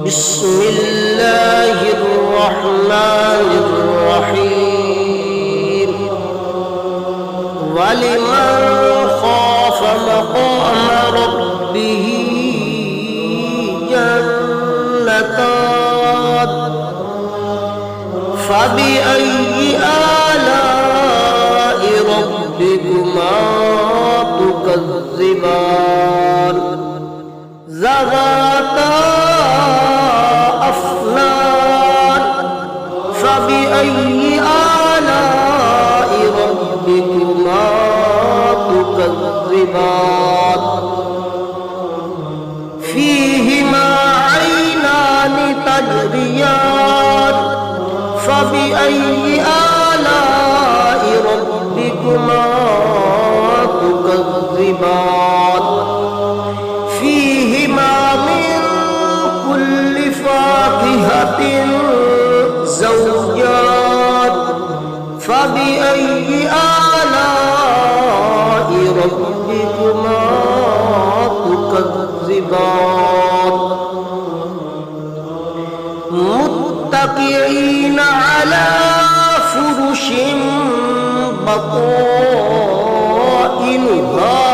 بسم الله الرحمن الرحيم ولمن خاف مقام ربه جنتان فبأي آلاء ربكما تكذبان ذواتا أفنان فبأي آلاء ربكما تكذبان فيهما عينان تجريان فبأي آلاء ربكما تكذبان فيهما من كل فاكهة زوجان فبأي آلاء ربكما تكذبان متكئين على فرش بطائنها